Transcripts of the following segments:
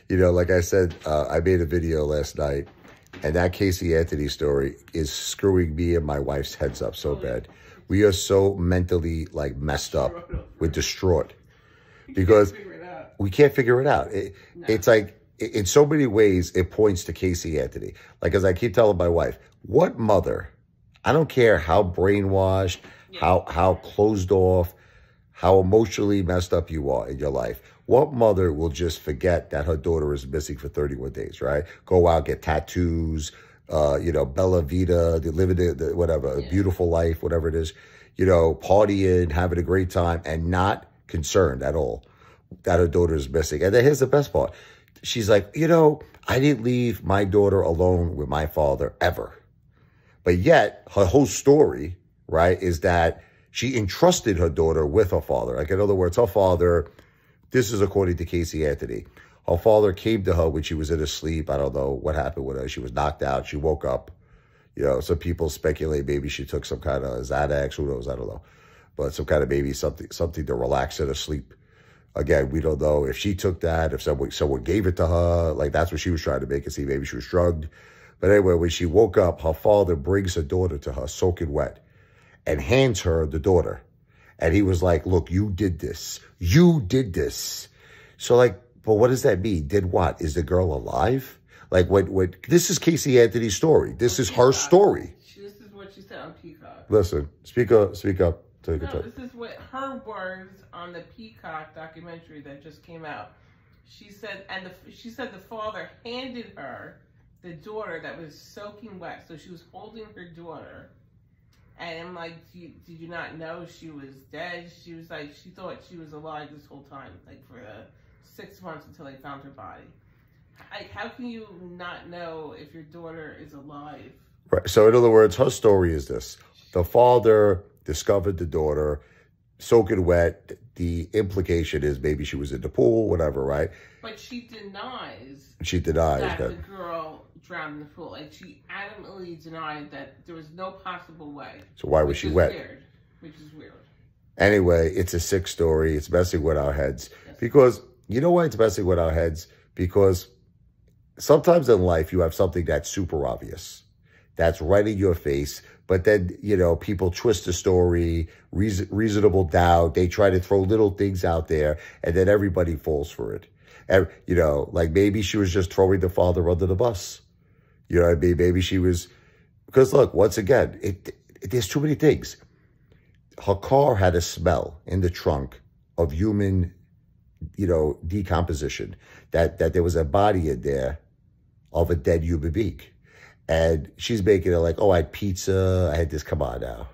You know, like I said, I made a video last night, and that Casey Anthony story is screwing me and my wife's heads up so bad. We are so mentally, like, messed up. We're distraught because we can't figure it out. It's like, in so many ways, it points to Casey Anthony. Like, as I keep telling my wife, what mother, I don't care how brainwashed, how closed off, how emotionally messed up you are in your life, what mother will just forget that her daughter is missing for 31 days, right? Go out, get tattoos, you know, Bella Vita, living the whatever, a beautiful life, whatever it is, you know, partying, having a great time, and not concerned at all that her daughter is missing. And then here's the best part. She's like, you know, I didn't leave my daughter alone with my father ever. But yet, her whole story, right, is that she entrusted her daughter with her father. Like, in other words, her father, this is according to Casey Anthony, her father came to her when she was in her sleep. I don't know what happened with her. She was knocked out. She woke up. You know, some people speculate maybe she took some kind of Xanax. Who knows? I don't know. But some kind of maybe something to relax in her sleep. Again, we don't know if she took that, if someone gave it to her. Like, that's what she was trying to make it seem. Maybe she was drugged. But anyway, when she woke up, her father brings her daughter to her, soaking wet, and hands her the daughter. And he was like, look, you did this. You did this. So, like, but what does that mean? Did what? Is the girl alive? Like, when this is Casey Anthony's story. This is her story. This is what she said on Peacock. Listen, speak up. No, this is what her words on the Peacock documentary that just came out. She said, she said the father handed her the daughter that was soaking wet. So she was holding her daughter. And I'm like, did you not know she was dead? She was like, she thought she was alive this whole time, like for 6 months until they found her body. Like, how can you not know if your daughter is alive? Right. So in other words, her story is this. The father discovered the daughter soaking wet. The implication is maybe she was in the pool, whatever, right? But she denies. That the girl drowned in the pool. Like, she adamantly denied that there was no possible way. So why was she wet? Which is weird. Anyway, it's a sick story. It's messing with our heads. Yes. Because, you know why it's messing with our heads? Because sometimes in life you have something that's super obvious, that's right in your face, but then, you know, people twist the story, reasonable doubt. They try to throw little things out there, and then everybody falls for it. And, you know, like maybe she was just throwing the father under the bus. You know what I mean? Maybe she was, because look, once again, there's too many things. Her car had a smell in the trunk of human, you know, decomposition, that there was a body in there of a dead human being. And she's making it like, oh, I had pizza. I had this. Come on now.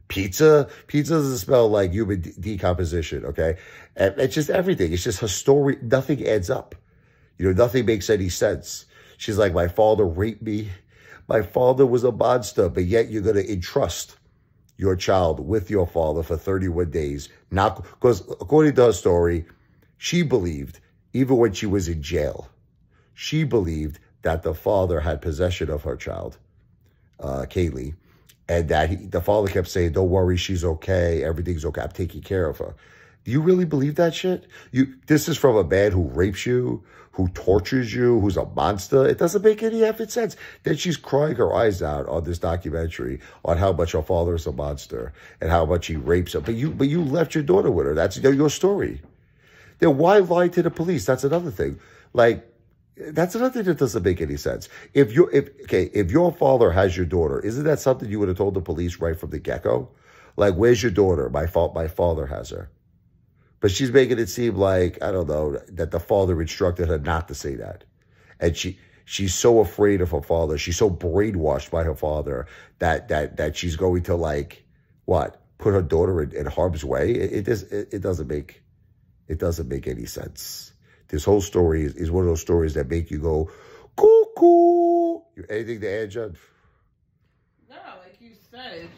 Pizza? Pizza doesn't smell like human decomposition, okay? And it's just everything. It's just her story. Nothing adds up. You know, nothing makes any sense. She's like, my father raped me. My father was a monster, but yet you're going to entrust your child with your father for 31 days. Not because, according to her story, she believed, even when she was in jail, she believed that the father had possession of her child, Kaylee, and that the father kept saying, don't worry, she's okay, everything's okay, I'm taking care of her. Do you really believe that shit? This is from a man who rapes you, who tortures you, who's a monster. It doesn't make any effing sense. Then she's crying her eyes out on this documentary on how much her father is a monster and how much he rapes her. But you left your daughter with her. That's your story. Then why lie to the police? That's another thing. Like, that's another thing that doesn't make any sense. If your father has your daughter, isn't that something you would have told the police right from the get-go? Like, where's your daughter? My father has her. But she's making it seem like, I don't know, that the father instructed her not to say that. And she's so afraid of her father. She's so brainwashed by her father that she's going to, like, what? Put her daughter in harm's way? It doesn't make any sense. This whole story is one of those stories that make you go, cuckoo. Anything to add, John? No, like you said,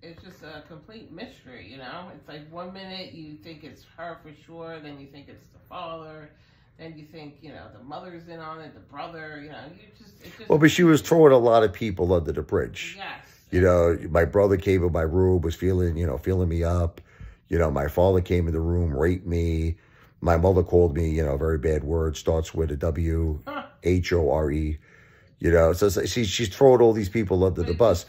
it's just a complete mystery, you know? It's like 1 minute you think it's her for sure, then you think it's the father, then you think, you know, the mother's in on it, the brother, you know, it's just... Well, but she was throwing a lot of people under the bridge. Yes. You know, my brother came in my room, was feeling me up. You know, my father came in the room, raped me. My mother called me, a very bad word, starts with a W, H-O-R-E. So she's throwing all these people under the bus.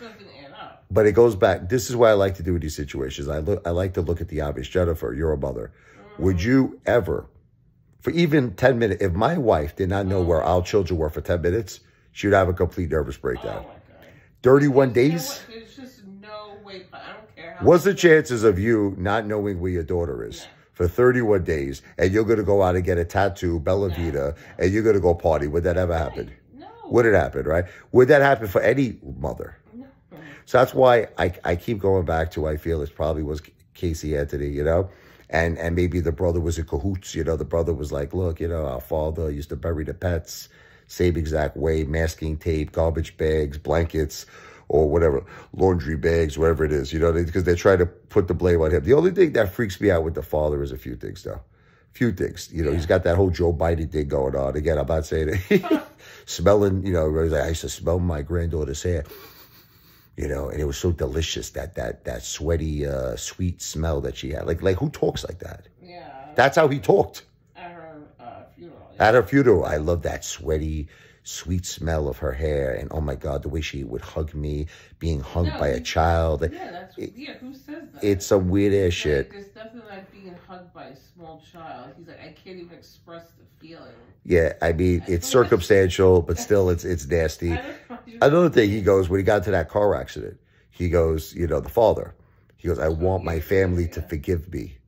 But it goes back. This is what I like to do in these situations. I like to look at the obvious. Jennifer, you're a mother. Would you ever, for even 10 minutes, if my wife did not know where our children were for 10 minutes, she would have a complete nervous breakdown. Oh my God. 31 days? There's just no way. I don't care. What's the chances of you not knowing where your daughter is for 31 days, and you're going to go out and get a tattoo, Bella Vita, and you're going to go party? Would that ever happen? No. Would it happen, right? Would that happen for any mother? No. So that's why I keep going back to, I feel it probably was Casey Anthony, and maybe the brother was in cahoots. The brother was like, look, our father used to bury the pets same exact way, masking tape, garbage bags, blankets, or whatever, laundry bags, whatever it is, because they try to put the blame on him. The only thing that freaks me out with the father is a few things, though. Few things. He's got that whole Joe Biden thing going on. Again, I'm not saying it. Smelling, I used to smell my granddaughter's hair. And it was so delicious, that sweaty, sweet smell that she had. Like who talks like that? Yeah. That's how he talked. At her funeral. Yeah. At her funeral. I love that sweaty, sweet smell of her hair. And oh my God, the way she would hug me, being hugged by a child. Yeah, who says that? It's some weird ass shit. There's nothing like being hugged by a small child. He's like, I can't even express the feeling. Yeah, I mean, it's circumstantial, but still, it's nasty. Another thing, he goes, when he got into that car accident, he goes, the father, he goes, I want my family to forgive me.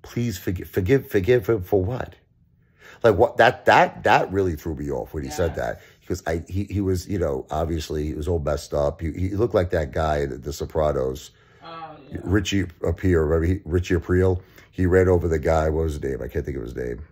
Please forgive him for what? Like what? That really threw me off when he said that. Because he was, obviously he was all messed up. He looked like that guy in The Sopranos. Richie Aprile. He ran over the guy. What was his name? I can't think of his name.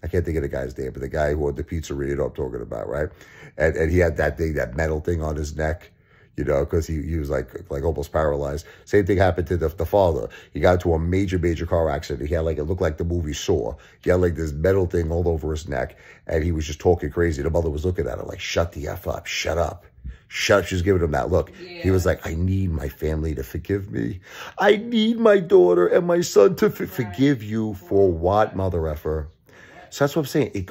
I can't think of the guy's name, but the guy who owned the pizzeria, I'm talking about, right? And he had that metal thing on his neck, because he was like almost paralyzed. Same thing happened to the father. He got into a major car accident. He had it looked like the movie Saw. He had this metal thing all over his neck, and he was just talking crazy. The mother was looking at him like, shut the F up, shut up. Shut. She was giving him that look. Yeah. He was like, I need my family to forgive me. I need my daughter and my son to forgive you for what, mother effer? So that's what I'm saying. It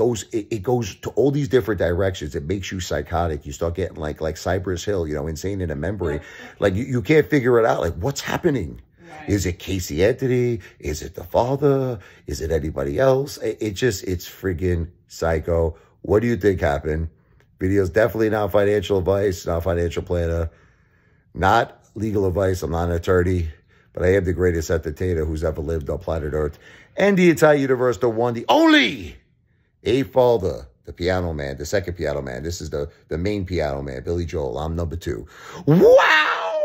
goes to all these different directions. It makes you psychotic. You start getting like Cypress Hill, insane in a memory. Like you can't figure it out. Like what's happening? Right. Is it Casey Anthony? Is it the father? Is it anybody else? It's friggin' psycho. What do you think happened? Video's definitely not financial advice, not financial planner, not legal advice. I'm not an attorney, but I am the greatest entertainer who's ever lived on planet Earth. And the entire universe, the one, the only Apefather, the piano man, the second piano man. This is the main piano man, Billy Joel. I'm number 2. Wow!